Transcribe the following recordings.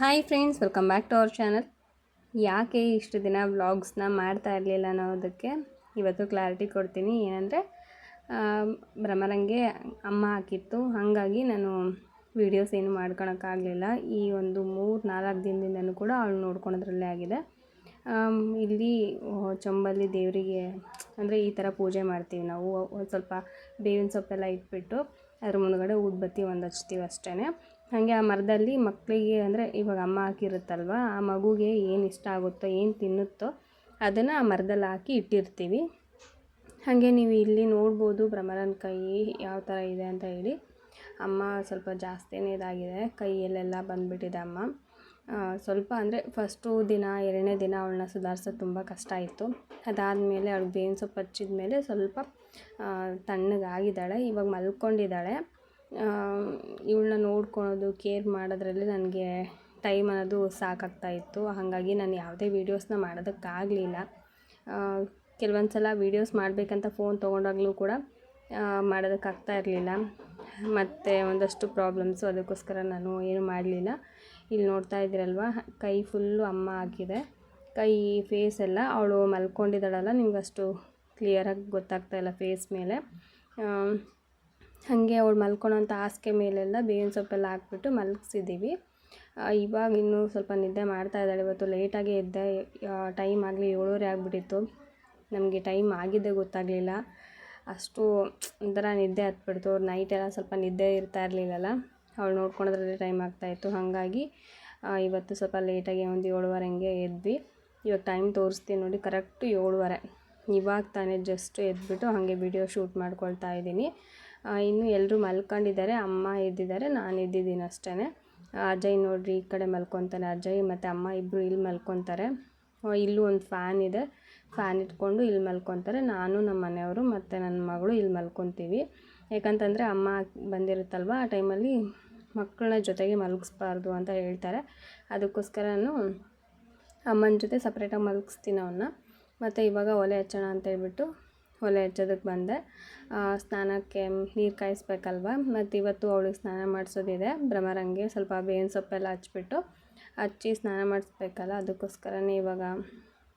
Hi friends, welcome back to our channel. ಯಾಕೆ ಇಷ್ಟು ದಿನ ವ್ಲಾಗ್ಸ್ನ ಮಾಡ್ತಾ ಇರಲಿಲ್ಲ ಅನ್ನೋದಕ್ಕೆ ಇವತ್ತು ಕ್ಲಾರಿಟಿ ಕೊಡ್ತೀನಿ. ಏನಂದರೆ ಭ್ರಮರಂಗೆ ಅಮ್ಮ ಹಾಕಿತ್ತು, ಹಾಗಾಗಿ ನಾನು ವೀಡಿಯೋಸ್ ಏನು ಮಾಡ್ಕೊಳಕ್ಕಾಗಲಿಲ್ಲ. ಈ ಒಂದು 3-4 ದಿನದಿಂದನೂ ಕೂಡ ಅವಳು ನೋಡ್ಕೊಳೋದ್ರಲ್ಲೇ ಆಗಿದೆ. ಇಲ್ಲಿ ಚೊಂಬಲ್ಲಿ ದೇವರಿಗೆ ಅಂದರೆ ಈ ಥರ ಪೂಜೆ ಮಾಡ್ತೀವಿ ನಾವು. ಒಂದು ಸ್ವಲ್ಪ ಬೇವಿನ ಸೊಪ್ಪೆಲ್ಲ ಇಟ್ಬಿಟ್ಟು ಅದ್ರ ಮುಂದ್ಗಡೆ ಊದ್ಬತ್ತಿ ಒಂದು ಹಚ್ತೀವಿ ಅಷ್ಟೇ. ಹಾಗೆ ಆ ಮರದಲ್ಲಿ ಮಕ್ಕಳಿಗೆ ಅಂದರೆ ಇವಾಗ ಅಮ್ಮ ಹಾಕಿರುತ್ತಲ್ವ, ಆ ಮಗುಗೆ ಏನು ಇಷ್ಟ ಆಗುತ್ತೋ, ಏನು ತಿನ್ನುತ್ತೋ ಅದನ್ನು ಆ ಮರದಲ್ಲಿ ಹಾಕಿ ಇಟ್ಟಿರ್ತೀವಿ. ಹಾಗೆ ನೀವು ಇಲ್ಲಿ ನೋಡ್ಬೋದು ಭ್ರಮರನ ಕೈ ಯಾವ ಥರ ಇದೆ ಅಂತ ಹೇಳಿ. ಅಮ್ಮ ಸ್ವಲ್ಪ ಜಾಸ್ತಿನೇ ಇದಾಗಿದೆ, ಕೈಯಲ್ಲೆಲ್ಲ ಬಂದುಬಿಟ್ಟಿದೆ ಅಮ್ಮ. ಸ್ವಲ್ಪ ಅಂದರೆ ಫಸ್ಟು ದಿನ 2ನೇ ದಿನ ಅವಳನ್ನ ಸುಧಾರಿಸೋದು ತುಂಬ ಕಷ್ಟ ಆಯಿತು. ಅದಾದಮೇಲೆ ಅವಳಿಗೆ ಬೇವಿನ ಸೊಪ್ಪು ಹಚ್ಚಿದ ಮೇಲೆ ಸ್ವಲ್ಪ ತಣ್ಣಗಾಗಿದ್ದಾಳೆ. ಇವಾಗ ಮಲ್ಕೊಂಡಿದ್ದಾಳೆ. ಇವಳನ್ನ ನೋಡ್ಕೊಳೋದು, ಕೇರ್ ಮಾಡೋದ್ರಲ್ಲಿ ನನಗೆ ಟೈಮ್ ಅನ್ನೋದು ಸಾಕಾಗ್ತಾಯಿತ್ತು. ಹಾಗಾಗಿ ನಾನು ಯಾವುದೇ ವೀಡಿಯೋಸ್ನ ಮಾಡೋದಕ್ಕಾಗಲಿಲ್ಲ. ಕೆಲವೊಂದು ಸಲ ವೀಡಿಯೋಸ್ ಮಾಡಬೇಕಂತ ಫೋನ್ ತೊಗೊಂಡಾಗಲೂ ಕೂಡ ಮಾಡೋದಕ್ಕಾಗ್ತಾ ಇರಲಿಲ್ಲ. ಮತ್ತು ಒಂದಷ್ಟು ಪ್ರಾಬ್ಲಮ್ಸು, ಅದಕ್ಕೋಸ್ಕರ ನಾನು ಏನು ಮಾಡಲಿಲ್ಲ. ಇಲ್ಲಿ ನೋಡ್ತಾ ಇದ್ದೀರಲ್ವ, ಕೈ ಫುಲ್ಲು ಅಮ್ಮ ಹಾಕಿದೆ. ಕೈ ಫೇಸ್ ಎಲ್ಲ ಅವಳು ಮಲ್ಕೊಂಡಿದ್ದಾಳಲ್ಲ, ನಿಮಗಷ್ಟು ಕ್ಲಿಯರಾಗಿ ಗೊತ್ತಾಗ್ತಾಯಿಲ್ಲ ಫೇಸ್ ಮೇಲೆ. ಹಾಗೆ ಅವಳು ಮಲ್ಕೊಳೋಂಥ ಹಾಸಿಗೆ ಮೇಲೆಲ್ಲ ಬೇವಿನ ಸೊಪ್ಪೆಲ್ಲ ಹಾಕ್ಬಿಟ್ಟು ಮಲಗಿಸಿದ್ದೀವಿ. ಇವಾಗ ಇನ್ನೂ ಸ್ವಲ್ಪ ನಿದ್ದೆ ಮಾಡ್ತಾ ಇದ್ದಾಳೆ. ಇವತ್ತು ಲೇಟಾಗೇ ಎದ್ದೆ, ಟೈಮ್ ಆಗಲಿ 7:30 ಆಗಿಬಿಟ್ಟಿತ್ತು. ನಮಗೆ ಟೈಮ್ ಆಗಿದ್ದೇ ಗೊತ್ತಾಗಲಿಲ್ಲ. ಅಷ್ಟು ಒಂಥರ ನಿದ್ದೆ ಹತ್ಬಿಡ್ತು. ನೈಟೆಲ್ಲ ಸ್ವಲ್ಪ ನಿದ್ದೆ ಇರ್ತಾ ಇರಲಿಲ್ಲಲ್ಲ, ಅವಳು ನೋಡ್ಕೊಳೋದ್ರಲ್ಲಿ ಟೈಮ್ ಆಗ್ತಾಯಿತ್ತು. ಹಾಗಾಗಿ ಇವತ್ತು ಸ್ವಲ್ಪ ಲೇಟಾಗಿ ಒಂದು 7:30 ಹಂಗೆ ಎದ್ವಿ. ಇವಾಗ ಟೈಮ್ ತೋರಿಸ್ತೀನಿ ನೋಡಿ, ಕರೆಕ್ಟು 7:30. ಇವಾಗ ತಾನೇ ಜಸ್ಟ್ ಎದ್ಬಿಟ್ಟು ಹಾಗೆ ವಿಡಿಯೋ ಶೂಟ್ ಮಾಡ್ಕೊಳ್ತಾ ಇದ್ದೀನಿ. ಇನ್ನು ಎಲ್ಲರೂ ಮಲ್ಕೊಂಡಿದ್ದಾರೆ, ಅಮ್ಮ ಎದ್ದಿದ್ದಾರೆ, ನಾನು ಎದ್ದಿದ್ದೀನಿ ಅಷ್ಟೇ. ಅಜಯ್ ನೋಡಿರಿ ಈ ಕಡೆ ಮಲ್ಕೊತಾನೆ. ಅಜಯ್ ಮತ್ತು ಅಮ್ಮ ಇಬ್ಬರು ಇಲ್ಲಿ ಮಲ್ಕೊತಾರೆ. ಇಲ್ಲೂ ಒಂದು ಫ್ಯಾನ್ ಇದೆ, ಫ್ಯಾನ್ ಇಟ್ಕೊಂಡು ಇಲ್ಲಿ ಮಲ್ಕೊತಾರೆ. ನಾನು, ನಮ್ಮ ಮನೆಯವರು ಮತ್ತು ನನ್ನ ಮಗಳು ಇಲ್ಲಿ ಮಲ್ಕೊತೀವಿ. ಯಾಕಂತಂದರೆ ಅಮ್ಮ ಬಂದಿರುತ್ತಲ್ವ, ಆ ಟೈಮಲ್ಲಿ ಮಕ್ಕಳನ್ನ ಜೊತೆಗೆ ಮಲಗಿಸ್ಬಾರ್ದು ಅಂತ ಹೇಳ್ತಾರೆ. ಅದಕ್ಕೋಸ್ಕರ ನಾನು ಅಮ್ಮನ ಜೊತೆ ಸಪ್ರೇಟಾಗಿ ಮಲಗಿಸ್ತೀನಿ ಅವನ್ನ. ಮತ್ತು ಇವಾಗ ಒಲೆ ಹಚ್ಚೋಣ ಅಂತ ಹೇಳ್ಬಿಟ್ಟು ಒಲೆ ಹಚ್ಚೋದಕ್ಕೆ ಬಂದೆ. ಸ್ನಾನಕ್ಕೆ ನೀರು ಕಾಯಿಸ್ಬೇಕಲ್ವ, ಮತ್ತು ಇವತ್ತು ಅವಳಿಗೆ ಸ್ನಾನ ಮಾಡಿಸೋದಿದೆ. ಭ್ರಮರಂಗೆ ಸ್ವಲ್ಪ ಬೇವಿನ ಸೊಪ್ಪೆಲ್ಲ ಹಚ್ಚಿ ಸ್ನಾನ ಮಾಡಿಸ್ಬೇಕಲ್ಲ, ಅದಕ್ಕೋಸ್ಕರನೇ ಇವಾಗ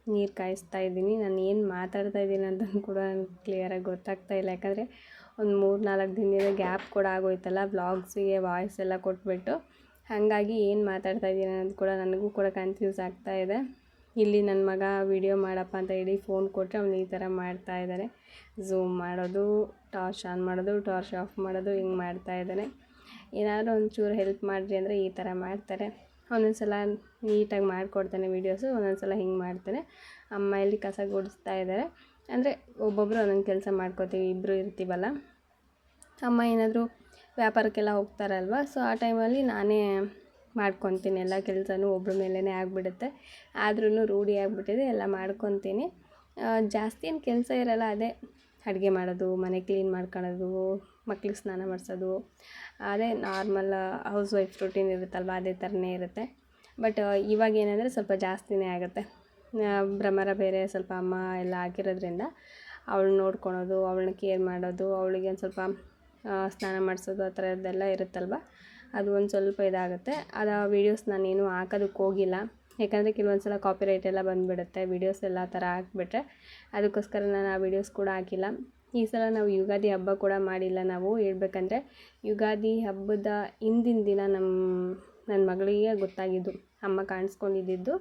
ನೀರು ಕಾಯಿಸ್ತಾ ಇದ್ದೀನಿ. ನಾನು ಏನು ಮಾತಾಡ್ತಾ ಇದ್ದೀನಿ ಅಂತಂದು ಕೂಡ ನನಗೆ ಕ್ಲಿಯರಾಗಿ ಗೊತ್ತಾಗ್ತಾ ಇಲ್ಲ. ಯಾಕಂದರೆ ಒಂದು 3-4 ದಿನದಿಂದ ಗ್ಯಾಪ್ ಕೂಡ ಆಗೋಯ್ತಲ್ಲ ವ್ಲಾಗ್ಸಿಗೆ ವಾಯ್ಸ್ ಎಲ್ಲ ಕೊಟ್ಬಿಟ್ಟು. ಹಾಗಾಗಿ ಏನು ಮಾತಾಡ್ತಾ ಇದ್ದೀನಿ ಅನ್ನೋದು ಕೂಡ ನನಗೂ ಕೂಡ ಕನ್ಫ್ಯೂಸ್ ಆಗ್ತಾ ಇದೆ. ಇಲ್ಲಿ ನನ್ನ ಮಗ ವಿಡಿಯೋ ಮಾಡಪ್ಪ ಅಂತ ಹೇಳಿ ಫೋನ್ ಕೊಟ್ಟರೆ ಅವನು ಈ ಥರ ಮಾಡ್ತಾ ಇದ್ದಾನೆ. ಝೂಮ್ ಮಾಡೋದು, ಟಾರ್ಚ್ ಆನ್ ಮಾಡೋದು, ಟಾರ್ಚ್ ಆಫ್ ಮಾಡೋದು, ಹಿಂಗೆ ಮಾಡ್ತಾ ಇದ್ದಾನೆ. ಏನಾದರೂ ಒಂಚೂರು ಹೆಲ್ಪ್ ಮಾಡಿರಿ ಅಂದರೆ ಈ ಥರ ಮಾಡ್ತಾರೆ. ಒಂದೊಂದು ಸಲ ನೀಟಾಗಿ ಮಾಡಿಕೊಡ್ತಾನೆ ವೀಡಿಯೋಸು, ಒಂದೊಂದು ಸಲ ಹಿಂಗೆ ಮಾಡ್ತಾನೆ. ಅಮ್ಮ ಇಲ್ಲಿ ಕಸ ಗುಡಿಸ್ತಾ ಇದ್ದಾರೆ. ಅಂದರೆ ಒಬ್ಬೊಬ್ಬರು ಒಂದೊಂದು ಕೆಲಸ ಮಾಡ್ಕೋತೀವಿ, ಇಬ್ಬರು ಇರ್ತೀವಲ್ಲ. ಅಮ್ಮ ಏನಾದರೂ ವ್ಯಾಪಾರಕ್ಕೆಲ್ಲ ಹೋಗ್ತಾರಲ್ವ, ಸೊ ಆ ಟೈಮಲ್ಲಿ ನಾನೇ ಮಾಡ್ಕೊತೀನಿ ಎಲ್ಲ ಕೆಲಸನೂ. ಒಬ್ಬರ ಮೇಲೇ ಆಗಿಬಿಡುತ್ತೆ. ಆದ್ರೂ ರೂಢಿ ಆಗಿಬಿಟ್ಟಿದೆ, ಎಲ್ಲ ಮಾಡ್ಕೊತೀನಿ. ಜಾಸ್ತಿ ಏನು ಕೆಲಸ ಇರೋಲ್ಲ, ಅದೇ ಅಡುಗೆ ಮಾಡೋದು, ಮನೆ ಕ್ಲೀನ್ ಮಾಡ್ಕೊಳ್ಳೋದು, ಮಕ್ಳಿಗೆ ಸ್ನಾನ ಮಾಡಿಸೋದು, ಅದೇ ನಾರ್ಮಲ್ ಹೌಸ್ ವೈಫ್ ರೂಟೀನ್ ಇರುತ್ತಲ್ವ, ಅದೇ ಥರನೇ ಇರುತ್ತೆ. ಬಟ್ ಇವಾಗ ಏನಂದರೆ ಸ್ವಲ್ಪ ಜಾಸ್ತಿನೇ ಆಗುತ್ತೆ. ಭ್ರಮರ ಬೇರೆ ಸ್ವಲ್ಪ ಅಮ್ಮ ಎಲ್ಲ ಆಗಿರೋದ್ರಿಂದ ಅವಳನ್ನ ನೋಡ್ಕೊಳೋದು, ಅವಳನ್ನ ಕೇರ್ ಮಾಡೋದು, ಅವಳಿಗೆ ಒಂದು ಸ್ವಲ್ಪ ಸ್ನಾನ ಮಾಡಿಸೋದು, ಆ ಥರದ್ದೆಲ್ಲ ಇರುತ್ತಲ್ವ, ಅದು ಒಂದು ಸ್ವಲ್ಪ ಇದಾಗುತ್ತೆ. ಅದು ವೀಡಿಯೋಸ್ ನಾನೇನು ಹಾಕೋದಕ್ಕೆ ಹೋಗಿಲ್ಲ. ಯಾಕಂದರೆ ಕೆಲವೊಂದು ಸಲ ಕಾಪಿರೈಟ್ ಎಲ್ಲ ಬಂದುಬಿಡುತ್ತೆ ವೀಡಿಯೋಸ್ ಎಲ್ಲ ಥರ ಹಾಕ್ಬಿಟ್ರೆ. ಅದಕ್ಕೋಸ್ಕರ ನಾನು ಆ ವೀಡಿಯೋಸ್ ಕೂಡ ಹಾಕಿಲ್ಲ. ಈ ಸಲ ನಾವು ಯುಗಾದಿ ಹಬ್ಬ ಕೂಡ ಮಾಡಿಲ್ಲ. ನಾವು ಹೇಳ್ಬೇಕಂದ್ರೆ ಯುಗಾದಿ ಹಬ್ಬದ ಹಿಂದಿನ ದಿನ ನನ್ನ ಮಗಳಿಗೆ ಗೊತ್ತಾಗಿದ್ದು ಅಮ್ಮ ಕಾಣಿಸ್ಕೊಂಡಿದ್ದು.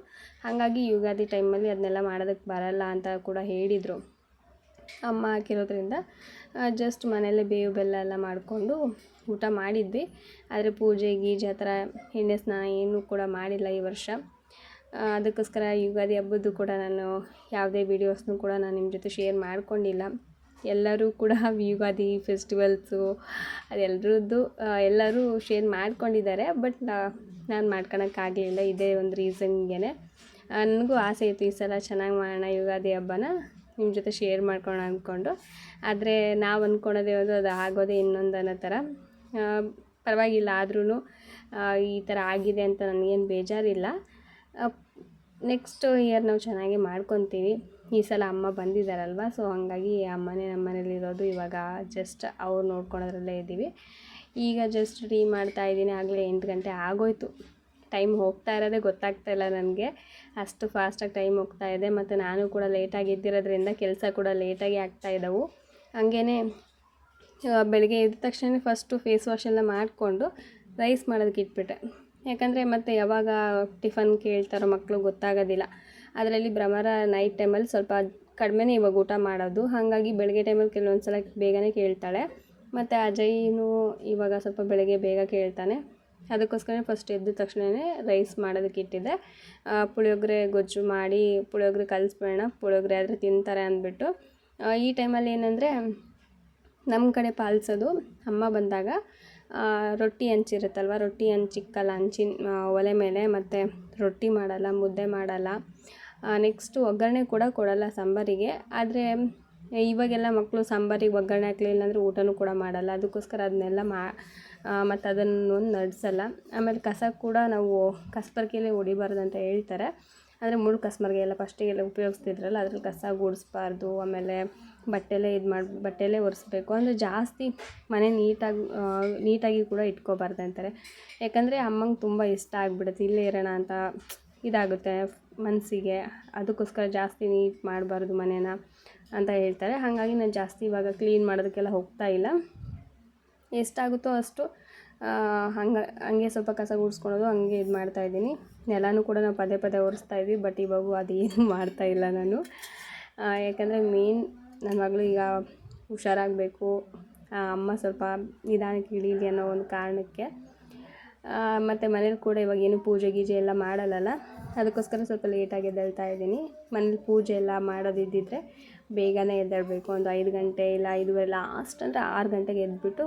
ಹಾಗಾಗಿ ಯುಗಾದಿ ಟೈಮಲ್ಲಿ ಅದನ್ನೆಲ್ಲ ಮಾಡೋದಕ್ಕೆ ಬರಲ್ಲ ಅಂತ ಕೂಡ ಹೇಳಿದರು. ಅಮ್ಮ ಹಾಕಿರೋದ್ರಿಂದ ಜಸ್ಟ್ ಮನೆಯಲ್ಲೇ ಬೇವು ಬೆಲ್ಲ ಎಲ್ಲ ಮಾಡಿಕೊಂಡು ಊಟ ಮಾಡಿದ್ವಿ. ಆದರೆ ಪೂಜೆ ಗೀಜೆ ಆ ಥರ ಎಣ್ಣೆ ಸ್ನಾನ ಏನೂ ಕೂಡ ಮಾಡಿಲ್ಲ ಈ ವರ್ಷ. ಅದಕ್ಕೋಸ್ಕರ ಯುಗಾದಿ ಹಬ್ಬದ್ದು ಕೂಡ ನಾನು ಯಾವುದೇ ವೀಡಿಯೋಸ್ನೂ ಕೂಡ ನಾನು ನಿಮ್ಮ ಜೊತೆ ಶೇರ್ ಮಾಡ್ಕೊಂಡಿಲ್ಲ. ಎಲ್ಲರೂ ಕೂಡ ಯುಗಾದಿ ಫೆಸ್ಟಿವಲ್ಸು ಅದೆಲ್ಲರದ್ದು ಎಲ್ಲರೂ ಶೇರ್ ಮಾಡ್ಕೊಂಡಿದ್ದಾರೆ. ಬಟ್ ನಾನು ಮಾಡ್ಕೊಳಕ್ಕಾಗಲಿಲ್ಲ. ಇದೇ ಒಂದು ರೀಸನ್ಗೆ ನನಗೂ ಆಸೆ ಇತ್ತು ಈ ಸಲ ಚೆನ್ನಾಗಿ ಮಾಡೋಣ ಯುಗಾದಿ ಹಬ್ಬನ, ನಿಮ್ಮ ಜೊತೆ ಶೇರ್ ಮಾಡ್ಕೊಳ್ಳೋಣ ಅಂದ್ಕೊಂಡು. ಆದರೆ ನಾವು ಅಂದ್ಕೊಳೋದೇ ಒಂದು, ಅದು ಆಗೋದೇ ಇನ್ನೊಂದು ಅನ್ನೋ ಥರ. ಪರವಾಗಿಲ್ಲ, ಆದ್ರೂ ಈ ಥರ ಆಗಿದೆ ಅಂತ ನನಗೇನು ಬೇಜಾರಿಲ್ಲ. ನೆಕ್ಸ್ಟ್ ಇಯರ್ ನಾವು ಚೆನ್ನಾಗಿ ಮಾಡ್ಕೊತೀವಿ. ಈ ಸಲ ಅಮ್ಮ ಬಂದಿದ್ದಾರಲ್ವ, ಸೊ ಹಾಗಾಗಿ ಅಮ್ಮನೇ ನಮ್ಮ ಮನೇಲಿರೋದು. ಇವಾಗ ಜಸ್ಟ್ ಅವ್ರು ನೋಡ್ಕೊಳೋದ್ರಲ್ಲೇ ಇದ್ದೀವಿ. ಈಗ ಜಸ್ಟ್ ಟೀ ಮಾಡ್ತಾಯಿದ್ದೀನಿ. ಆಗಲೇ 8 ಗಂಟೆ ಆಗೋಯ್ತು. ಟೈಮ್ ಹೋಗ್ತಾ ಇರೋದೇ ಗೊತ್ತಾಗ್ತಾ ಇಲ್ಲ ನನಗೆ, ಅಷ್ಟು ಫಾಸ್ಟಾಗಿ ಟೈಮ್ ಹೋಗ್ತಾ ಇದೆ. ಮತ್ತು ನಾನು ಕೂಡ ಲೇಟಾಗಿ ಎದ್ದಿರೋದ್ರಿಂದ ಕೆಲಸ ಕೂಡ ಲೇಟಾಗಿ ಆಗ್ತಾಯಿದ್ದವು. ಹಂಗೇ ಬೆಳಗ್ಗೆ ಎದ್ದ ತಕ್ಷಣ ಫಸ್ಟು ಫೇಸ್ ವಾಶ್ ಎಲ್ಲ ಮಾಡಿಕೊಂಡು ರೈಸ್ ಮಾಡೋದಕ್ಕೆ ಇಟ್ಬಿಟ್ಟೆ. ಯಾಕಂದರೆ ಮತ್ತು ಯಾವಾಗ ಟಿಫನ್ ಕೇಳ್ತಾರೋ ಮಕ್ಕಳು ಗೊತ್ತಾಗೋದಿಲ್ಲ. ಅದರಲ್ಲಿ ಭ್ರಮರ ನೈಟ್ ಟೈಮಲ್ಲಿ ಸ್ವಲ್ಪ ಕಡಿಮೆನೇ ಇವಾಗ ಊಟ ಮಾಡೋದು, ಹಾಗಾಗಿ ಬೆಳಗ್ಗೆ ಟೈಮಲ್ಲಿ ಕೆಲವೊಂದು ಸಲ ಬೇಗನೆ ಕೇಳ್ತಾಳೆ. ಮತ್ತು ಅಜಯ್ನು ಇವಾಗ ಸ್ವಲ್ಪ ಬೆಳಗ್ಗೆ ಬೇಗ ಕೇಳ್ತಾನೆ. ಅದಕ್ಕೋಸ್ಕರ ಫಸ್ಟ್ ಎದ್ದ ತಕ್ಷಣವೇ ರೈಸ್ ಮಾಡೋದಕ್ಕೆ ಇಟ್ಟಿದ್ದೆ. ಪುಳಿಯೋಗರೆ ಗೊಜ್ಜು ಮಾಡಿ ಪುಳಿಯೋಗರೆ ಕಲಿಸ್ಬೇಡ, ಪುಳಿಯೋಗರೆ ಆದರೆ ತಿಂತಾರೆ ಅಂದ್ಬಿಟ್ಟು. ಈ ಟೈಮಲ್ಲಿ ಏನಂದರೆ ನಮ್ಮ ಕಡೆ ಪಾಲಿಸೋದು ಅಮ್ಮ ಬಂದಾಗ ರೊಟ್ಟಿ ಹಂಚಿರುತ್ತಲ್ವ, ರೊಟ್ಟಿ ಹಂಚಿಕ್ಕಲ್ಲ, ಒಲೆ ಮೇಲೆ, ಮತ್ತು ರೊಟ್ಟಿ ಮಾಡಲ್ಲ, ಮುದ್ದೆ ಮಾಡಲ್ಲ. ನೆಕ್ಸ್ಟು ಒಗ್ಗರಣೆ ಕೂಡ ಕೊಡಲ್ಲ ಸಾಂಬಾರಿಗೆ. ಆದರೆ ಇವಾಗೆಲ್ಲ ಮಕ್ಕಳು ಸಾಂಬಾರಿಗೆ ಒಗ್ಗರಣೆ ಹಾಕಲಿಲ್ಲ ಅಂದರೆ ಊಟನೂ ಕೂಡ ಮಾಡಲ್ಲ. ಅದಕ್ಕೋಸ್ಕರ ಅದನ್ನೆಲ್ಲ ಮತ್ತು ಅದನ್ನು ನಡೆಸಲ್ಲ. ಆಮೇಲೆ ಕಸ ಕೂಡ ನಾವು ಕಸಬರ್ಗೆಯಲ್ಲೇ ಹೊಡಿಬಾರ್ದು ಅಂತ ಹೇಳ್ತಾರೆ. ಅಂದರೆ ಮುಳ್ಳು ಕಸಬರ್ಗೆ ಎಲ್ಲ ಫಸ್ಟಿಗೆಲ್ಲ ಉಪಯೋಗಿಸ್ತಿದ್ರಲ್ಲ, ಅದ್ರಲ್ಲಿ ಕಸ ಗುಡಿಸ್ಬಾರ್ದು. ಆಮೇಲೆ ಬಟ್ಟೆಯಲ್ಲೇ ಒರೆಸ್ಬೇಕು. ಅಂದರೆ ಜಾಸ್ತಿ ಮನೆ ನೀಟಾಗಿ ಕೂಡ ಇಟ್ಕೋಬಾರ್ದು ಅಂತಾರೆ. ಯಾಕಂದರೆ ಅಮ್ಮಂಗೆ ತುಂಬ ಇಷ್ಟ ಆಗಿಬಿಡುತ್ತೆ ಇಲ್ಲೇ ಇರೋಣ ಅಂತ ಇದಾಗುತ್ತೆ ಮನಸ್ಸಿಗೆ. ಅದಕ್ಕೋಸ್ಕರ ಜಾಸ್ತಿ ನೀಟ್ ಮಾಡಬಾರ್ದು ಮನೇನ ಅಂತ ಹೇಳ್ತಾರೆ. ಹಾಗಾಗಿ ನಾನು ಜಾಸ್ತಿ ಇವಾಗ ಕ್ಲೀನ್ ಮಾಡೋದಕ್ಕೆಲ್ಲ ಹೋಗ್ತಾ ಇಲ್ಲ. ಎಷ್ಟಾಗುತ್ತೋ ಅಷ್ಟು ಹಂಗೆ ಸ್ವಲ್ಪ ಕಸ ಗುಡಿಸ್ಕೊಳೋದು, ಹಂಗೆ ಇದು ಮಾಡ್ತಾಯಿದ್ದೀನಿ. ನೆಲನೂ ಕೂಡ ನಾವು ಪದೇ ಪದೇ ಒರೆಸ್ತಾಯಿದ್ವಿ. ಬಟ್ ಇವಾಗೂ ಅದೇನು ಮಾಡ್ತಾಯಿಲ್ಲ ನಾನು. ಯಾಕಂದರೆ ನನ್ನ ಮಗಳು ಈಗ ಹುಷಾರಾಗಬೇಕು, ಅಮ್ಮ ಸ್ವಲ್ಪ ನಿಧಾನಕ್ಕೆ ಹಿಡೀಲಿ ಅನ್ನೋ ಒಂದು ಕಾರಣಕ್ಕೆ. ಮತ್ತು ಮನೇಲಿ ಕೂಡ ಇವಾಗ ಏನು ಪೂಜೆ ಗೀಜೆ ಎಲ್ಲ ಮಾಡಲ್ಲಲ್ಲ, ಅದಕ್ಕೋಸ್ಕರ ಸ್ವಲ್ಪ ಲೇಟಾಗಿ ಎದ್ದೇಳ್ತಾ ಇದ್ದೀನಿ. ಮನೇಲಿ ಪೂಜೆ ಎಲ್ಲ ಮಾಡೋದಿದ್ದಿದ್ರೆ ಬೇಗನೆ ಎದ್ದೇಳಬೇಕು. ಒಂದು 5 ಗಂಟೆ ಇಲ್ಲ 5:30, ಲಾಸ್ಟ್ ಅಂದರೆ 6 ಗಂಟೆಗೆ ಎದ್ಬಿಟ್ಟು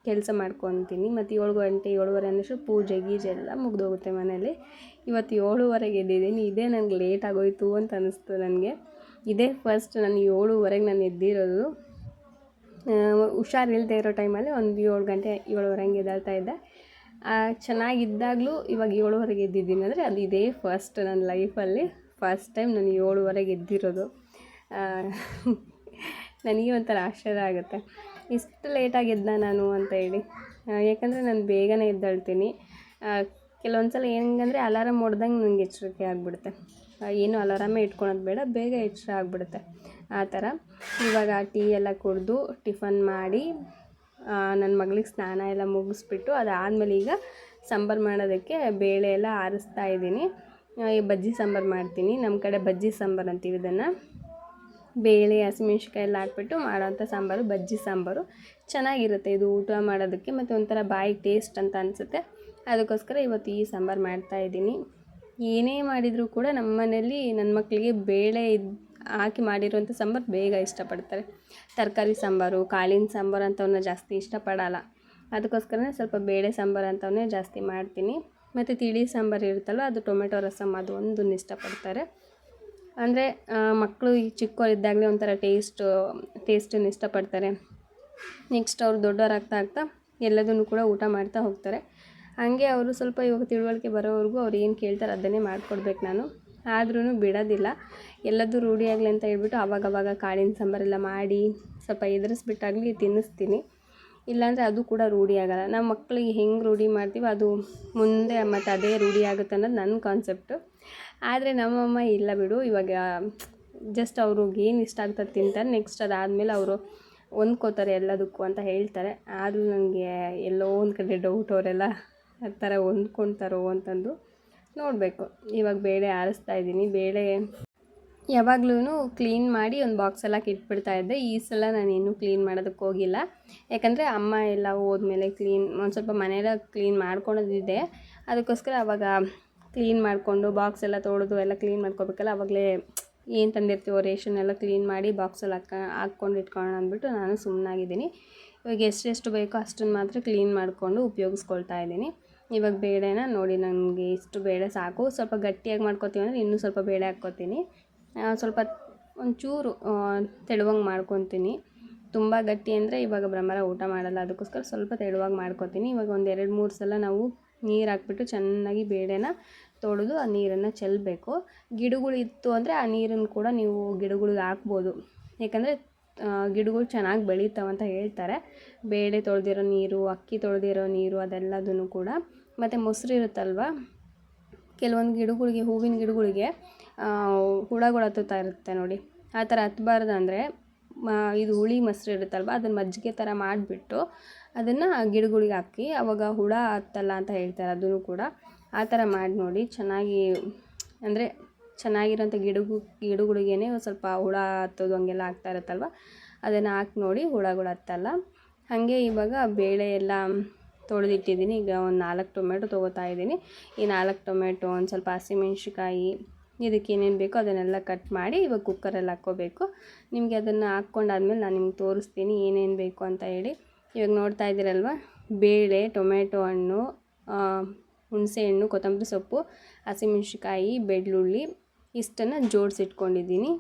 ಕೆಲಸ ಮಾಡ್ಕೊತೀನಿ. ಮತ್ತು 7 ಗಂಟೆ 7:30 ಅನ್ನೋಷ್ಟು ಪೂಜೆ ಗೀಜೆ ಎಲ್ಲ ಮುಗಿದೋಗುತ್ತೆ ಮನೇಲಿ. ಇವತ್ತು 7:15 ಎದ್ದಿದ್ದೀನಿ. ಇದೇ ನನಗೆ ಲೇಟ್ ಆಗೋಯಿತು ಅಂತ ಅನ್ನಿಸ್ತು ನನಗೆ. ಇದೇ ಫಸ್ಟ್ ನಾನು 7:15 ನಾನು ಎದ್ದಿರೋದು. ಹುಷಾರಿಲ್ಲದೆ ಇರೋ ಟೈಮಲ್ಲಿ ಒಂದು 7 ಗಂಟೆ 7:15 ಹಂಗೆ ಎದ್ದೇಳ್ತಾ ಇದ್ದೆ. ಚೆನ್ನಾಗಿದ್ದಾಗಲೂ ಇವಾಗ 7:15 ಎದ್ದಿದ್ದೀನಿ ಅಂದರೆ ಅದು ಇದೇ ಫಸ್ಟ್ ನನ್ನ ಲೈಫಲ್ಲಿ ಫಸ್ಟ್ ಟೈಮ್ ನಾನು 7:15 ಎದ್ದಿರೋದು. ನನಗೆ ಒಂಥರ ಆಶ್ಚರ್ಯ ಆಗುತ್ತೆ, ಇಷ್ಟು ಲೇಟಾಗಿ ಎದ್ದ ನಾನು ಅಂತ ಹೇಳಿ. ಯಾಕಂದರೆ ನಾನು ಬೇಗನೆ ಎದ್ದೇಳ್ತೀನಿ. ಕೆಲವೊಂದು ಸಲ ಹೆಂಗಂದರೆ ಅಲಾರಾಮ್ ಹೊಡ್ದಂಗೆ ನನಗೆ ಎಚ್ಚರಿಕೆ ಆಗಿಬಿಡುತ್ತೆ. ಏನು ಅಲಾರಾಮೇ ಇಟ್ಕೊಳೋದು ಬೇಡ, ಬೇಗ ಎಚ್ಚರ ಆಗಿಬಿಡುತ್ತೆ ಆ ಥರ. ಇವಾಗ ಟೀ ಎಲ್ಲ ಕುಡಿದು ಟಿಫನ್ ಮಾಡಿ ನನ್ನ ಮಗಳಿಗೆ ಸ್ನಾನ ಎಲ್ಲ ಮುಗಿಸ್ಬಿಟ್ಟು ಅದಾದಮೇಲೆ ಈಗ ಸಾಂಬಾರು ಮಾಡೋದಕ್ಕೆ ಬೇಳೆ ಎಲ್ಲ ಆರಿಸ್ತಾ ಇದ್ದೀನಿ. ಬಜ್ಜಿ ಸಾಂಬಾರು ಮಾಡ್ತೀನಿ. ನಮ್ಮ ಕಡೆ ಬಜ್ಜಿ ಸಾಂಬಾರು ಅಂತೀವಿ ಇದನ್ನು. ಬೇಳೆ ಹಸಿಮೆಣ್ಸಿಕಾಯಿ ಎಲ್ಲ ಹಾಕ್ಬಿಟ್ಟು ಮಾಡೋಂಥ ಸಾಂಬಾರು ಬಜ್ಜಿ ಸಾಂಬಾರು ಚೆನ್ನಾಗಿರುತ್ತೆ. ಇದು ಊಟ ಮಾಡೋದಕ್ಕೆ ಮತ್ತು ಒಂಥರ ಬಾಯಿಗೆ ಟೇಸ್ಟ್ ಅಂತ ಅನಿಸುತ್ತೆ. ಅದಕ್ಕೋಸ್ಕರ ಇವತ್ತು ಈ ಸಾಂಬಾರು ಮಾಡ್ತಾಯಿದ್ದೀನಿ. ಏನೇ ಮಾಡಿದರೂ ಕೂಡ ನಮ್ಮ ಮನೇಲಿ ನನ್ನ ಮಕ್ಕಳಿಗೆ ಬೇಳೆ ಹಾಕಿ ಮಾಡಿರುವಂಥ ಸಾಂಬಾರು ಬೇಗ ಇಷ್ಟಪಡ್ತಾರೆ. ತರಕಾರಿ ಸಾಂಬಾರು, ಕಾಳಿನ ಸಾಂಬಾರು ಅಂಥವನ್ನ ಜಾಸ್ತಿ ಇಷ್ಟಪಡಲ್ಲ. ಅದಕ್ಕೋಸ್ಕರನೇ ಸ್ವಲ್ಪ ಬೇಳೆ ಸಾಂಬಾರು ಅಂಥವನ್ನೇ ಜಾಸ್ತಿ ಮಾಡ್ತೀನಿ. ಮತ್ತು ತಿಳಿ ಸಾಂಬಾರು ಇರುತ್ತಲ್ವ, ಅದು ಟೊಮೆಟೊ ರಸಮ್, ಅದು ಒಂದನ್ನು ಇಷ್ಟಪಡ್ತಾರೆ. ಅಂದರೆ ಮಕ್ಕಳು ಈ ಚಿಕ್ಕವರಿದ್ದಾಗಲೇ ಒಂಥರ ಟೇಸ್ಟನ್ನು ಇಷ್ಟಪಡ್ತಾರೆ. ನೆಕ್ಸ್ಟ್ ಅವರು ದೊಡ್ಡವರಾಗ್ತಾ ಎಲ್ಲದನ್ನು ಕೂಡ ಊಟ ಮಾಡ್ತಾ ಹೋಗ್ತಾರೆ. ಹಾಗೆ ಅವರು ಸ್ವಲ್ಪ ಇವಾಗ ತಿಳುವಳಿಕೆ ಬರೋವರೆಗೂ ಅವ್ರು ಏನು ಕೇಳ್ತಾರೆ ಅದನ್ನೇ ಮಾಡಿಕೊಡ್ಬೇಕು ನಾನು. ಆದ್ರೂ ಬಿಡೋದಿಲ್ಲ, ಎಲ್ಲದೂ ರೂಢಿಯಾಗಲಿ ಅಂತ ಹೇಳ್ಬಿಟ್ಟು ಆವಾಗವಾಗ ಕಾಳಿನ ಸಾಂಬಾರೆಲ್ಲ ಮಾಡಿ ಸ್ವಲ್ಪ ಎದುರಿಸ್ಬಿಟ್ಟಾಗಲಿ ತಿನ್ನಿಸ್ತೀನಿ. ಇಲ್ಲಾಂದರೆ ಅದು ಕೂಡ ರೂಢಿ ಆಗೋಲ್ಲ. ನಾವು ಮಕ್ಕಳಿಗೆ ಹೆಂಗೆ ರೂಢಿ ಮಾಡ್ತೀವೋ ಅದು ಮುಂದೆ ಮತ್ತು ಅದೇ ರೂಢಿ ಆಗುತ್ತೆ ಅನ್ನೋದು ನನ್ನ ಕಾನ್ಸೆಪ್ಟು. ಆದರೆ ನಮ್ಮಮ್ಮ ಇಲ್ಲ ಬಿಡು, ಇವಾಗ ಜಸ್ಟ್ ಅವ್ರಿಗೆ ಏನು ಇಷ್ಟ ಆಗ್ತದೆ ತಿಂತಾರೆ, ನೆಕ್ಸ್ಟ್ ಅದಾದಮೇಲೆ ಅವರು ಹೊಂದ್ಕೋತಾರೆ ಎಲ್ಲದಕ್ಕೂ ಅಂತ ಹೇಳ್ತಾರೆ. ಆದರೂ ನನಗೆ ಎಲ್ಲೋ ಒಂದು ಕಡೆ ಡೌಟ್, ಅವರೆಲ್ಲ ಆ ಥರ ಹೊಂದ್ಕೊಳ್ತಾರೋ ಅಂತಂದು ನೋಡಬೇಕು. ಇವಾಗ ಬೇಳೆ ಆರಿಸ್ತಾ ಇದ್ದೀನಿ. ಬೇಳೆ ಯಾವಾಗ್ಲೂ ಕ್ಲೀನ್ ಮಾಡಿ ಒಂದು ಬಾಕ್ಸೆಲ್ಲ ಇಟ್ಬಿಡ್ತಾಯಿದ್ದೆ. ಈ ಸಲ ನಾನೇನು ಕ್ಲೀನ್ ಮಾಡೋದಕ್ಕೆ ಹೋಗಿಲ್ಲ. ಯಾಕಂದರೆ ಅಮ್ಮ ಎಲ್ಲ ಹೋದ್ಮೇಲೆ ಒಂದು ಸ್ವಲ್ಪ ಮನೆಯೆಲ್ಲ ಕ್ಲೀನ್ ಮಾಡ್ಕೊಳೋದಿದೆ. ಅದಕ್ಕೋಸ್ಕರ ಆವಾಗ ಕ್ಲೀನ್ ಮಾಡಿಕೊಂಡು ಬಾಕ್ಸ್ ಎಲ್ಲ ತೊಳೆದು ಎಲ್ಲ ಕ್ಲೀನ್ ಮಾಡ್ಕೋಬೇಕಲ್ಲ. ಆವಾಗಲೇ ಏನು ತಂದಿರ್ತೀವೋ ರೇಷನ್ ಎಲ್ಲ ಕ್ಲೀನ್ ಮಾಡಿ ಬಾಕ್ಸಲ್ಲಿ ಹಾಕ್ಕೊಂಡು ಇಟ್ಕೊಳ್ಳೋಣ ಅಂದ್ಬಿಟ್ಟು ನಾನು ಸುಮ್ಮನಾಗಿದ್ದೀನಿ. ಇವಾಗ ಎಷ್ಟೆಷ್ಟು ಬೇಕೋ ಅಷ್ಟನ್ನು ಮಾತ್ರ ಕ್ಲೀನ್ ಮಾಡಿಕೊಂಡು ಉಪಯೋಗಿಸ್ಕೊಳ್ತಾ ಇದ್ದೀನಿ. ಇವಾಗ ಬೇಳೆನ ನೋಡಿ, ನನಗೆ ಇಷ್ಟು ಬೇಳೆ ಸಾಕು. ಸ್ವಲ್ಪ ಗಟ್ಟಿಯಾಗಿ ಮಾಡ್ಕೊತೀವಿ ಅಂದರೆ ಇನ್ನೂ ಸ್ವಲ್ಪ ಬೇಳೆ ಹಾಕ್ಕೊತೀನಿ. ಸ್ವಲ್ಪ ಒಂಚೂರು ತೆಳುವಂಗೆ ಮಾಡ್ಕೊತೀನಿ. ತುಂಬ ಗಟ್ಟಿ ಅಂದರೆ ಇವಾಗ ಭ್ರಮರ ಊಟ ಮಾಡಲ್ಲ, ಅದಕ್ಕೋಸ್ಕರ ಸ್ವಲ್ಪ ತೆಳುವಾಗಿ ಮಾಡ್ಕೊತೀನಿ. ಇವಾಗ ಒಂದು 2-3 ಸಲ ನಾವು ನೀರು ಹಾಕ್ಬಿಟ್ಟು ಚೆನ್ನಾಗಿ ಬೇಳೆನ ತೊಳೆದು ಆ ನೀರನ್ನು ಚೆಲ್ಲಬೇಕು. ಗಿಡಗಳಿತ್ತು ಅಂದರೆ ಆ ನೀರನ್ನು ಕೂಡ ನೀವು ಗಿಡಗಳಿಗೆ ಹಾಕ್ಬೋದು. ಯಾಕಂದರೆ ಗಿಡಗಳು ಚೆನ್ನಾಗಿ ಬೆಳೀತಾವಂತ ಹೇಳ್ತಾರೆ. ಬೇಳೆ ತೊಳೆದಿರೋ ನೀರು, ಅಕ್ಕಿ ತೊಳೆದಿರೋ ನೀರು, ಅದೆಲ್ಲದನ್ನು ಕೂಡ. ಮತ್ತು ಮೊಸರು ಇರುತ್ತಲ್ವ, ಕೆಲವೊಂದು ಗಿಡಗಳಿಗೆ, ಹೂವಿನ ಗಿಡಗಳಿಗೆ ಹುಳಗಳು ಹತ್ತುತ್ತಾ ಇರುತ್ತೆ ನೋಡಿ. ಆ ಥರ ಹತ್ತಬಾರ್ದು ಅಂದರೆ ಇದು ಹುಳಿ ಮೊಸರು ಇರುತ್ತಲ್ವ, ಅದನ್ನು ಮಜ್ಜಿಗೆ ಥರ ಮಾಡಿಬಿಟ್ಟು ಅದನ್ನು ಗಿಡಗಳಿಗೆ ಹಾಕಿ ಆವಾಗ ಹುಳ ಹತ್ತಲ್ಲ ಅಂತ ಹೇಳ್ತಾರೆ. ಅದನ್ನು ಕೂಡ ಆ ಥರ ಮಾಡಿ ನೋಡಿ. ಚೆನ್ನಾಗಿ ಅಂದರೆ ಚೆನ್ನಾಗಿರೋಂಥ ಗಿಡಗಳಿಗೇನೆ ಸ್ವಲ್ಪ ಹುಳ ಹತ್ತೋದು ಹಂಗೆಲ್ಲ ಆಗ್ತಾ ಇರುತ್ತಲ್ವ, ಅದನ್ನು ಹಾಕಿ ನೋಡಿ, ಹುಳಗಳು ಹತ್ತಲ್ಲ. ಹಾಗೆ ಇವಾಗ ಬೇಳೆ ಎಲ್ಲ ತೊಳೆದಿಟ್ಟಿದ್ದೀನಿ. ಈಗ ಒಂದು 4 ಟೊಮೆಟೊ ತೊಗೋತಾ ಇದ್ದೀನಿ. ಈ 4 ಟೊಮೆಟೊ, ಒಂದು ಸ್ವಲ್ಪ ಹಸಿಮೆಣ್ಸಿಕಾಯಿ, ಇದಕ್ಕೆ ಏನೇನು ಬೇಕೋ ಅದನ್ನೆಲ್ಲ ಕಟ್ ಮಾಡಿ ಇವಾಗ ಕುಕ್ಕರಲ್ಲಿ ಹಾಕ್ಕೋಬೇಕು. ನಿಮಗೆ ಅದನ್ನು ಹಾಕ್ಕೊಂಡಾದ್ಮೇಲೆ ನಾನು ನಿಮ್ಗೆ ತೋರಿಸ್ತೀನಿ ಏನೇನು ಬೇಕು ಅಂತ ಹೇಳಿ. ಇವಾಗ ನೋಡ್ತಾ ಇದ್ದೀರಲ್ವ, ಬೇಳೆ, ಟೊಮೆಟೊ ಹಣ್ಣು, ಹುಣಸೆ ಹಣ್ಣು, ಕೊತ್ತಂಬರಿ ಸೊಪ್ಪು, ಹಸಿಮೆಣ್ಸಿಕಾಯಿ, ಬೆಳ್ಳುಳ್ಳಿ ಇಷ್ಟನ್ನು ಜೋಡಿಸಿಟ್ಕೊಂಡಿದ್ದೀನಿ.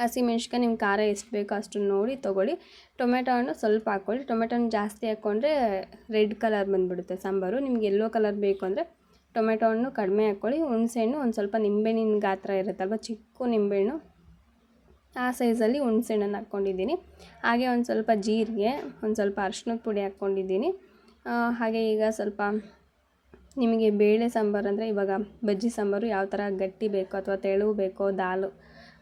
ಹಸಿಮೆಣ್ಸಿಕಾಯಿ ನಿಮ್ಮ ಖಾರ ಎಷ್ಟು ಬೇಕೋ ಅಷ್ಟನ್ನು ನೋಡಿ ತೊಗೊಳ್ಳಿ. ಟೊಮೆಟೊ ಹಣ್ಣು ಸ್ವಲ್ಪ ಹಾಕ್ಕೊಳ್ಳಿ. ಟೊಮೆಟೊ ಹಣ್ಣು ಜಾಸ್ತಿ ಹಾಕ್ಕೊಂಡ್ರೆ ರೆಡ್ ಕಲರ್ ಬಂದುಬಿಡುತ್ತೆ ಸಾಂಬಾರು. ನಿಮ್ಗೆ ಎಲ್ಲೋ ಕಲರ್ ಬೇಕು ಅಂದರೆ ಟೊಮೆಟೊ ಹಣ್ಣು ಕಡಿಮೆ ಹಾಕ್ಕೊಳ್ಳಿ. ಹುಣಸೆ ಹಣ್ಣು ಒಂದು ಸ್ವಲ್ಪ ನಿಂಬೆಹಣ್ಣಿನ ಗಾತ್ರ ಇರುತ್ತಲ್ವ, ಚಿಕ್ಕ ನಿಂಬೆಹಣ್ಣು ಆ ಸೈಜಲ್ಲಿ ಹುಣಸೆ ಹಣ್ಣನ್ನು ಹಾಕ್ಕೊಂಡಿದ್ದೀನಿ. ಹಾಗೆ ಒಂದು ಸ್ವಲ್ಪ ಜೀರಿಗೆ, ಒಂದು ಸ್ವಲ್ಪ ಅರಿಶಿನದ ಪುಡಿ ಹಾಕ್ಕೊಂಡಿದ್ದೀನಿ. ಹಾಗೆ ಈಗ ಸ್ವಲ್ಪ ನಿಮಗೆ ಬೇಳೆ ಸಾಂಬಾರು ಅಂದರೆ ಇವಾಗ ಬಜ್ಜಿ ಸಾಂಬಾರು ಯಾವ ಥರ ಗಟ್ಟಿ ಬೇಕೋ ಅಥವಾ ತೆಳು ಬೇಕೋ ದಾಲು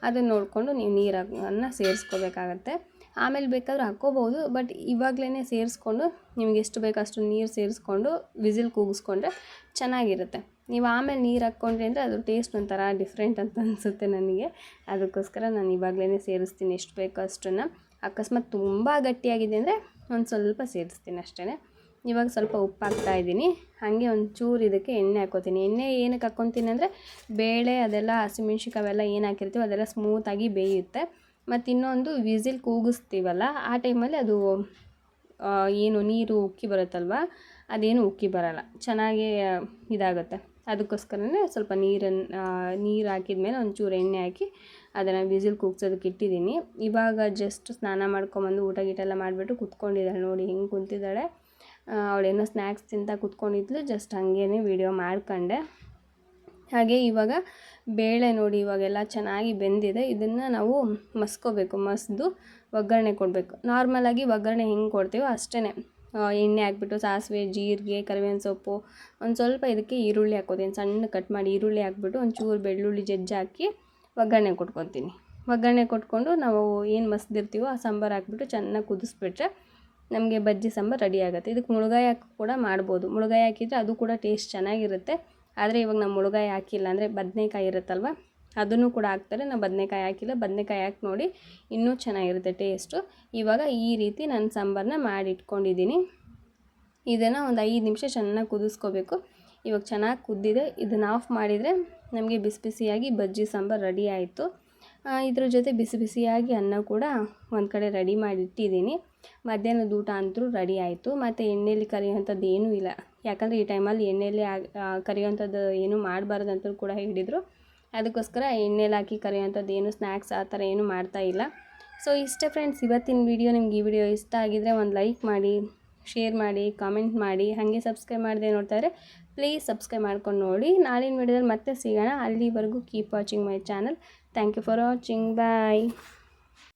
ಅದನ್ನು ನೋಡಿಕೊಂಡು ನೀವು ನೀರನ್ನು ಸೇರಿಸ್ಕೋಬೇಕಾಗತ್ತೆ. ಆಮೇಲೆ ಬೇಕಾದರೂ ಹಾಕ್ಕೋಬೋದು, ಬಟ್ ಇವಾಗಲೇ ಸೇರಿಸ್ಕೊಂಡು ನಿಮಗೆ ಎಷ್ಟು ಬೇಕೋ ಅಷ್ಟು ನೀರು ಸೇರಿಸ್ಕೊಂಡು ವಿಸಿಲ್ ಕೂಗಿಸ್ಕೊಂಡ್ರೆ ಚೆನ್ನಾಗಿರುತ್ತೆ. ನೀವು ಆಮೇಲೆ ನೀರು ಹಾಕ್ಕೊಂಡ್ರಿ ಅಂದರೆ ಅದು ಟೇಸ್ಟ್ ಒಂಥರ ಡಿಫ್ರೆಂಟ್ ಅಂತ ಅನಿಸುತ್ತೆ ನನಗೆ. ಅದಕ್ಕೋಸ್ಕರ ನಾನು ಇವಾಗಲೇ ಸೇರಿಸ್ತೀನಿ ಎಷ್ಟು ಬೇಕೋ ಅಷ್ಟನ್ನು. ಅಕಸ್ಮಾತ್ ತುಂಬ ಗಟ್ಟಿಯಾಗಿದೆ ಅಂದರೆ ಒಂದು ಸ್ವಲ್ಪ ಸೇರಿಸ್ತೀನಿ ಅಷ್ಟೇ. ಇವಾಗ ಸ್ವಲ್ಪ ಉಪ್ಪು ಹಾಕ್ತಾಯಿದ್ದೀನಿ. ಹಾಗೆ ಒಂಚೂರು ಇದಕ್ಕೆ ಎಣ್ಣೆ ಹಾಕ್ಕೋತೀನಿ. ಎಣ್ಣೆ ಏನಕ್ಕೆ ಹಾಕ್ಕೊತೀನಿ ಅಂದರೆ ಬೇಳೆ ಅದೆಲ್ಲ ಹಸಿಮೆಣ್ಸಿಕಾಯಿ ಅವೆಲ್ಲ ಏನು ಹಾಕಿರ್ತೀವೋ ಅದೆಲ್ಲ ಸ್ಮೂತಾಗಿ ಬೇಯುತ್ತೆ. ಮತ್ತು ಇನ್ನೊಂದು ವಿಸಿಲ್ ಕೂಗಿಸ್ತೀವಲ್ಲ ಆ ಟೈಮಲ್ಲಿ ಅದು ಏನು ನೀರು ಉಕ್ಕಿ ಬರುತ್ತಲ್ವ, ಅದೇನು ಉಕ್ಕಿ ಬರೋಲ್ಲ, ಚೆನ್ನಾಗೇ ಇದಾಗುತ್ತೆ. ಅದಕ್ಕೋಸ್ಕರನೇ ಸ್ವಲ್ಪ ನೀರು ಹಾಕಿದ ಮೇಲೆ ಒಂಚೂರು ಎಣ್ಣೆ ಹಾಕಿ ಅದನ್ನು ವಿಸಿಲ್ ಕೂಗ್ಸೋದಕ್ಕೆ ಇಟ್ಟಿದ್ದೀನಿ. ಇವಾಗ ಜಸ್ಟ್ ಸ್ನಾನ ಮಾಡ್ಕೊಂಬಂದು ಊಟ ಗೀಟೆಲ್ಲ ಮಾಡಿಬಿಟ್ಟು ಕುತ್ಕೊಂಡಿದ್ದಾಳೆ ನೋಡಿ, ಹೆಂಗೆ ಕುಂತಿದ್ದಾಳೆ. ಅವಳೇನೋ ಸ್ನ್ಯಾಕ್ಸ್ ತಿಂತ ಕುತ್ಕೊಂಡಿದ್ಲು. ಜಸ್ಟ್ ಹಾಗೇ ವಿಡಿಯೋ ಮಾಡ್ಕೊಂಡೆ. ಹಾಗೆ ಇವಾಗ ಬೇಳೆ ನೋಡಿ ಇವಾಗೆಲ್ಲ ಚೆನ್ನಾಗಿ ಬೆಂದಿದೆ. ಇದನ್ನು ನಾವು ಮಸ್ಕೋಬೇಕು. ಮಸ್ದು ಒಗ್ಗರಣೆ ಕೊಡಬೇಕು. ನಾರ್ಮಲಾಗಿ ಒಗ್ಗರಣೆ ಹೆಂಗೆ ಕೊಡ್ತೀವೋ ಅಷ್ಟೇ. ಎಣ್ಣೆ ಹಾಕ್ಬಿಟ್ಟು ಸಾಸಿವೆ, ಜೀರಿಗೆ, ಕರಿಬೇವಿನ ಸೊಪ್ಪು, ಒಂದು ಸ್ವಲ್ಪ ಇದಕ್ಕೆ ಈರುಳ್ಳಿ ಹಾಕ್ಕೋತೀನಿ. ಸಣ್ಣ ಕಟ್ ಮಾಡಿ ಈರುಳ್ಳಿ ಹಾಕ್ಬಿಟ್ಟು ಒಂಚೂರು ಬೆಳ್ಳುಳ್ಳಿ ಜಜ್ಜಿ ಹಾಕಿ ಒಗ್ಗರಣೆ ಕೊಟ್ಕೊತೀನಿ. ಒಗ್ಗರಣೆ ಕೊಟ್ಕೊಂಡು ನಾವು ಏನು ಮಸ್ದಿರ್ತೀವೋ ಆ ಸಾಂಬಾರು ಹಾಕ್ಬಿಟ್ಟು ಚೆನ್ನಾಗಿ ಕುದಿಸ್ಬಿಟ್ರೆ ನಮಗೆ ಬಜ್ಜಿ ಸಾಂಬಾರು ರೆಡಿ ಆಗುತ್ತೆ. ಇದಕ್ಕೆ ಮುಳುಗಾಯಿ ಹಾಕಿ ಕೂಡ ಮಾಡ್ಬೋದು. ಮುಳುಗಾಯಿ ಹಾಕಿದರೆ ಅದು ಕೂಡ ಟೇಸ್ಟ್ ಚೆನ್ನಾಗಿರುತ್ತೆ. ಆದರೆ ಇವಾಗ ನಾವು ಮುಳುಗಾಯಿ ಹಾಕಿಲ್ಲ ಅಂದರೆ ಬದನೇಕಾಯಿ ಇರುತ್ತಲ್ವ, ಅದನ್ನು ಕೂಡ ಹಾಕ್ತಾರೆ. ನಾವು ಬದನೇಕಾಯಿ ಹಾಕಿಲ್ಲ. ಬದನೇಕಾಯಿ ಹಾಕಿ ನೋಡಿ, ಇನ್ನೂ ಚೆನ್ನಾಗಿರುತ್ತೆ ಟೇಸ್ಟು. ಇವಾಗ ಈ ರೀತಿ ನಾನು ಸಾಂಬಾರನ್ನ ಮಾಡಿಟ್ಕೊಂಡಿದ್ದೀನಿ. ಇದನ್ನು ಒಂದು 5 ನಿಮಿಷ ಚೆನ್ನಾಗಿ ಕುದಿಸ್ಕೋಬೇಕು. ಇವಾಗ ಚೆನ್ನಾಗಿ ಕುದ್ದಿದೆ. ಇದನ್ನು ಆಫ್ ಮಾಡಿದರೆ ನಮಗೆ ಬಿಸಿ ಬಿಸಿಯಾಗಿ ಬಜ್ಜಿ ಸಾಂಬಾರು ರೆಡಿ ಆಯಿತು. ಇದ್ರ ಜೊತೆ ಬಿಸಿ ಬಿಸಿಯಾಗಿ ಅನ್ನ ಕೂಡ ಒಂದು ಕಡೆ ರೆಡಿ ಮಾಡಿಟ್ಟಿದ್ದೀನಿ. ಮಧ್ಯಾಹ್ನದ ಊಟ ಅಂತೂ ರೆಡಿ ಆಯಿತು. ಮತ್ತು ಎಣ್ಣೆಯಲ್ಲಿ ಕರಿಯೋವಂಥದ್ದು ಏನೂ ಇಲ್ಲ. ಯಾಕಂದರೆ ಈ ಟೈಮಲ್ಲಿ ಎಣ್ಣೆಯಲ್ಲಿ ಕರಿಯೋವಂಥದ್ದು ಏನೂ ಮಾಡಬಾರ್ದು ಅಂತ ಕೂಡ ಹೇಳಿದರು. ಅದಕ್ಕೋಸ್ಕರ ಎಣ್ಣೆಲಿ ಹಾಕಿ ಕರಿಯೋವಂಥದ್ದು ಏನು ಸ್ನ್ಯಾಕ್ಸ್ ಆ ಥರ ಏನೂ ಮಾಡ್ತಾಯಿಲ್ಲ. ಸೊ ಇಷ್ಟೇ ಫ್ರೆಂಡ್ಸ್ ಇವತ್ತಿನ ವಿಡಿಯೋ. ನಿಮ್ಗೆ ಈ ವಿಡಿಯೋ ಇಷ್ಟ ಆಗಿದರೆ ಒಂದು ಲೈಕ್ ಮಾಡಿ, ಶೇರ್ ಮಾಡಿ, ಕಾಮೆಂಟ್ ಮಾಡಿ. ಹಾಗೆ ಸಬ್ಸ್ಕ್ರೈಬ್ ಮಾಡದೆ ನೋಡ್ತಾ ಇದ್ದರೆ ಪ್ಲೀಸ್ ಸಬ್ಸ್ಕ್ರೈಬ್ ಮಾಡ್ಕೊಂಡು ನೋಡಿ. ನಾಳಿನ ವಿಡಿಯೋದಲ್ಲಿ ಮತ್ತೆ ಸಿಗೋಣ. ಅಲ್ಲಿವರೆಗೂ keep watching my channel. Thank you for watching. Bye.